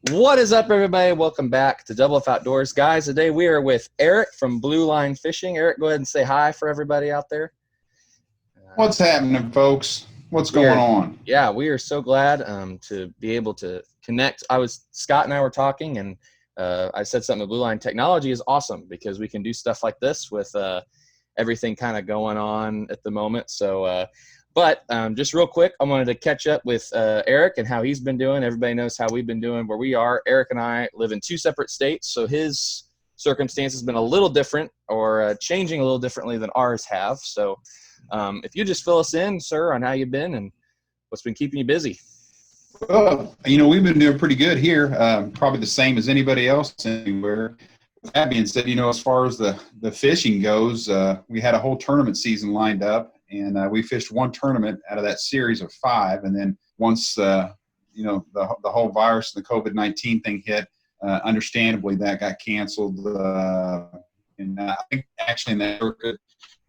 What is up, everybody? Welcome back to Double F Outdoors. Guys, today we are with Eric from Blue Line Fishing. Eric, go ahead and say hi for everybody out there. What's happening, folks? What's going on? Yeah, we are so glad to be able to connect. Scott and I were talking, and I said something to Blue Line. Technology is awesome because we can do stuff like this with everything kind of going on at the moment. So, but just real quick, I wanted to catch up with Eric and how he's been doing. Everybody knows how we've been doing where we are. Eric and I live in two separate states, so his circumstance has been a little different or changing a little differently than ours have. So if you just fill us in, sir, on how you've been and what's been keeping you busy. Well, we've been doing pretty good here, probably the same as anybody else anywhere. With that being said, as far as the fishing goes, we had a whole tournament season lined up, and we fished one tournament out of that series of 5. And then once, the whole virus and the COVID-19 thing hit, understandably that got canceled. And I think actually in that circuit,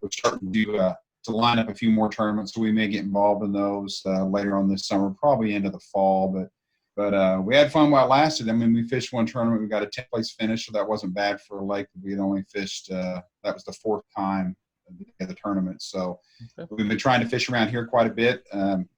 we're starting to line up a few more tournaments, so we may get involved in those later on this summer, probably into the fall. But we had fun while it lasted. We fished one tournament. We got a 10th place finish, so that wasn't bad for a lake. We had only fished, that was the 4th time of the tournament. So we've been trying to fish around here quite a bit.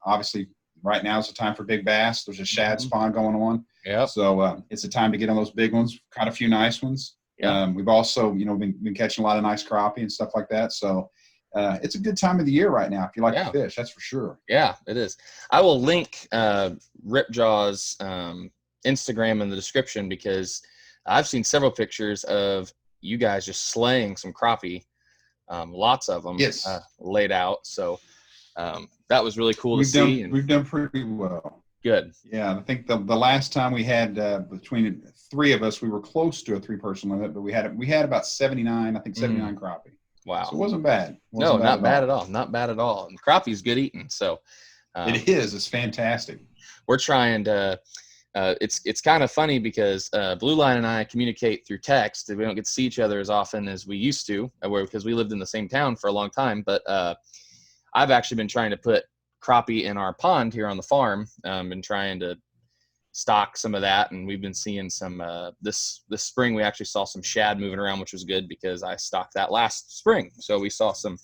Obviously, right now is the time for big bass. There's a shad spawn going on. Yep. So it's the time to get on those big ones, caught a few nice ones. Yep. We've also, been catching a lot of nice crappie and stuff like that. So it's a good time of the year right now if you like to fish, that's for sure. Yeah, it is. I will link Ripjaw's Instagram in the description because I've seen several pictures of you guys just slaying some crappie, lots of them laid out. So that was really cool to see. We've done pretty well. Good. Yeah, I think the last time we had between 3 of us, we were close to a 3-person limit, but we had about 79 crappie. Wow. So it wasn't bad. Not bad at all. Not bad at all. And crappie's good eating. So it is. It's fantastic. We're trying to it's kind of funny because Blue Line and I communicate through text. We don't get to see each other as often as we used to because we lived in the same town for a long time. But I've actually been trying to put crappie in our pond here on the farm. Been trying to stock some of that, and we've been seeing some this spring we actually saw some shad moving around, which was good because I stocked that last spring. So we saw some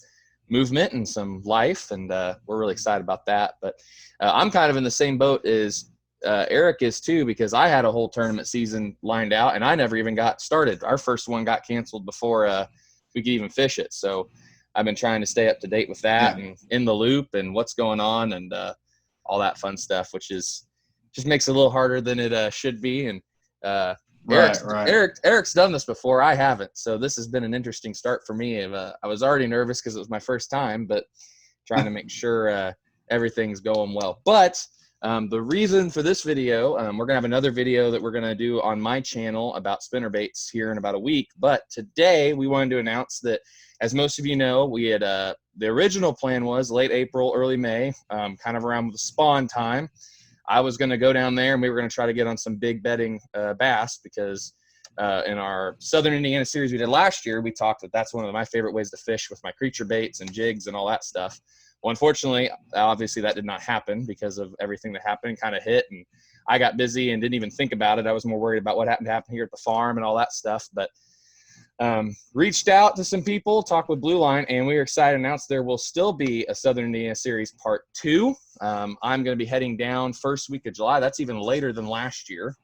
movement and some life, and we're really excited about that. But I'm kind of in the same boat as Eric is too, because I had a whole tournament season lined out and I never even got started. Our first one got canceled before we could even fish it. So I've been trying to stay up to date with that and in the loop and what's going on and all that fun stuff, which is just makes it a little harder than it should be. And Eric's done this before. I haven't. So this has been an interesting start for me. I was already nervous because it was my first time, but trying to make sure everything's going well. But the reason for this video, we're going to have another video that we're going to do on my channel about spinnerbaits here in about a week. But today we wanted to announce that, as most of you know, we had the original plan was late April, early May, kind of around the spawn time. I was going to go down there and we were going to try to get on some big bedding bass because in our Southern Indiana series we did last year, we talked that that's one of my favorite ways to fish with my creature baits and jigs and all that stuff. Well, unfortunately, obviously that did not happen because of everything that happened, kind of hit, and I got busy and didn't even think about it. I was more worried about what happened to happen here at the farm and all that stuff. But reached out to some people, talked with Blue Line, and we were excited to announce there will still be a Southern Indiana Series Part 2. I'm going to be heading down first week of July. That's even later than last year.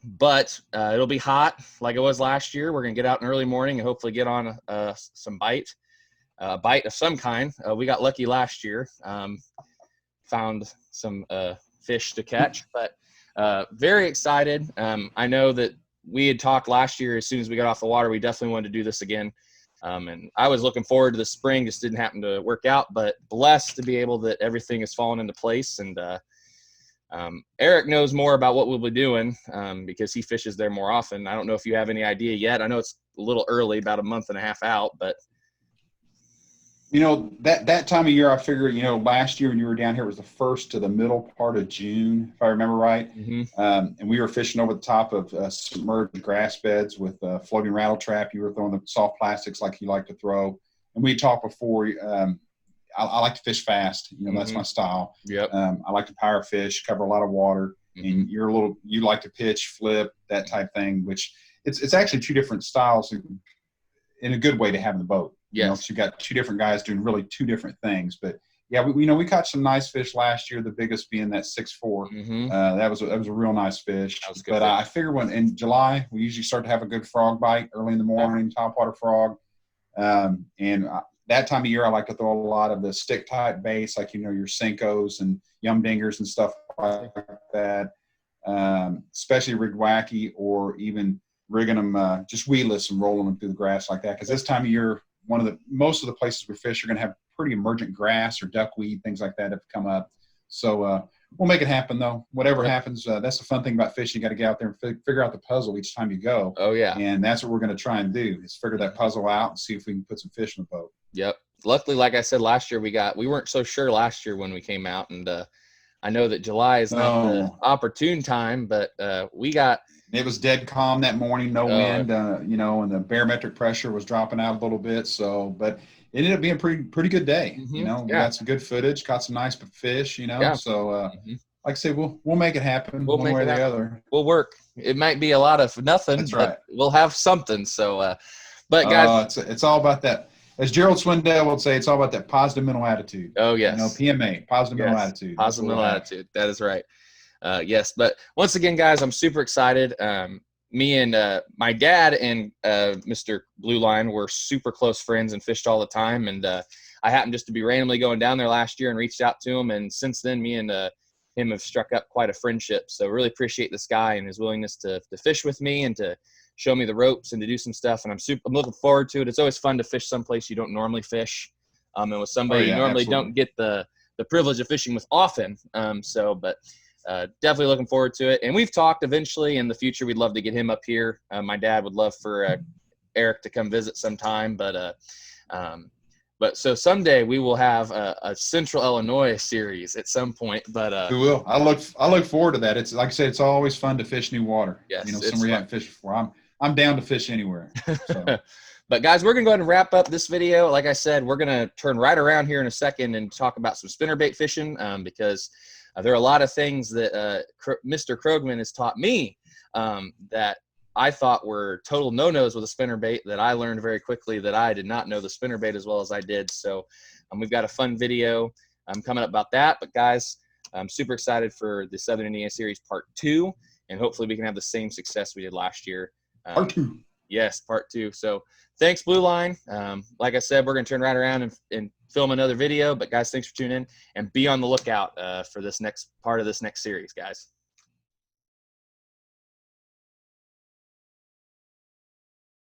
but it'll be hot like it was last year. We're going to get out in early morning and hopefully get on some bite of some kind. We got lucky last year, found some fish to catch, but very excited. I know that we had talked last year, as soon as we got off the water, we definitely wanted to do this again. And I was looking forward to the spring, just didn't happen to work out, but blessed to be able that everything has fallen into place. And Eric knows more about what we'll be doing because he fishes there more often. I don't know if you have any idea yet. I know it's a little early, about a month and a half out, but that time of year, I figure, last year when you were down here, it was the first to the middle part of June, if I remember right. And we were fishing over the top of submerged grass beds with a floating rattle trap. You were throwing the soft plastics like you like to throw. And we talked before, I like to fish fast. That's my style. Yep. I like to power fish, cover a lot of water. And you like to pitch, flip, that type thing, which it's actually two different styles in a good way to have in the boat. Yes. You got two different guys doing really two different things. But yeah, we caught some nice fish last year. The biggest being that 6'4". That was a real nice fish. But I figure in July we usually start to have a good frog bite early in the morning, topwater frog. And that time of year I like to throw a lot of the stick type baits, like your Senkos and Yum Dingers and stuff like that. Especially rigged wacky, or even rigging them just weedless and rolling them through the grass like that. Because this time of year, most of the places we fish are going to have pretty emergent grass or duckweed, things like that have come up. So we'll make it happen, though. Whatever happens, that's the fun thing about fishing. You got to get out there and figure out the puzzle each time you go. Oh, yeah. And that's what we're going to try and do, is figure that puzzle out and see if we can put some fish in the boat. Yep. Luckily, like I said, last year we weren't so sure last year when we came out. And I know that July is not the opportune time, but we got – it was dead calm that morning, no wind, and the barometric pressure was dropping out a little bit. So, but it ended up being a pretty good day. We got some good footage, caught some nice fish, So, like I say, we'll make it happen one way or the other. We'll work. It might be a lot of nothing, That's but right. We'll have something. So, but guys, it's all about that. As Gerald Swindell would say, it's all about that positive mental attitude. Oh, yes. PMA, positive mental attitude. Positive mental attitude. That is right. Yes. But once again, guys, I'm super excited. Me and my dad and Mr. Blue Line were super close friends and fished all the time. And I happened just to be randomly going down there last year and reached out to him. And since then, me and him have struck up quite a friendship. So really appreciate this guy and his willingness to fish with me and to show me the ropes and to do some stuff. And I'm looking forward to it. It's always fun to fish someplace you don't normally fish. And with somebody you normally don't get the privilege of fishing with often. But definitely looking forward to it. And we've talked eventually in the future, we'd love to get him up here. My dad would love for Eric to come visit sometime, but so someday we will have a Central Illinois series at some point, but we will. I look forward to that. It's like I said, it's always fun to fish new water. Yes, somewhere you haven't fished before. I'm down to fish anywhere. So. But guys, we're going to go ahead and wrap up this video. Like I said, we're going to turn right around here in a second and talk about some spinnerbait fishing because there are a lot of things that Mr. Krogman has taught me that I thought were total no-nos with a spinnerbait that I learned very quickly that I did not know the spinnerbait as well as I did. So we've got a fun video coming up about that. But guys, I'm super excited for the Southern Indiana Series Part 2, and hopefully we can have the same success we did last year. Part 2. Yes, Part 2. So thanks, Blue Line. Like I said, we're going to turn right around and film another video. But, guys, thanks for tuning in. And be on the lookout for this next part of this next series, guys.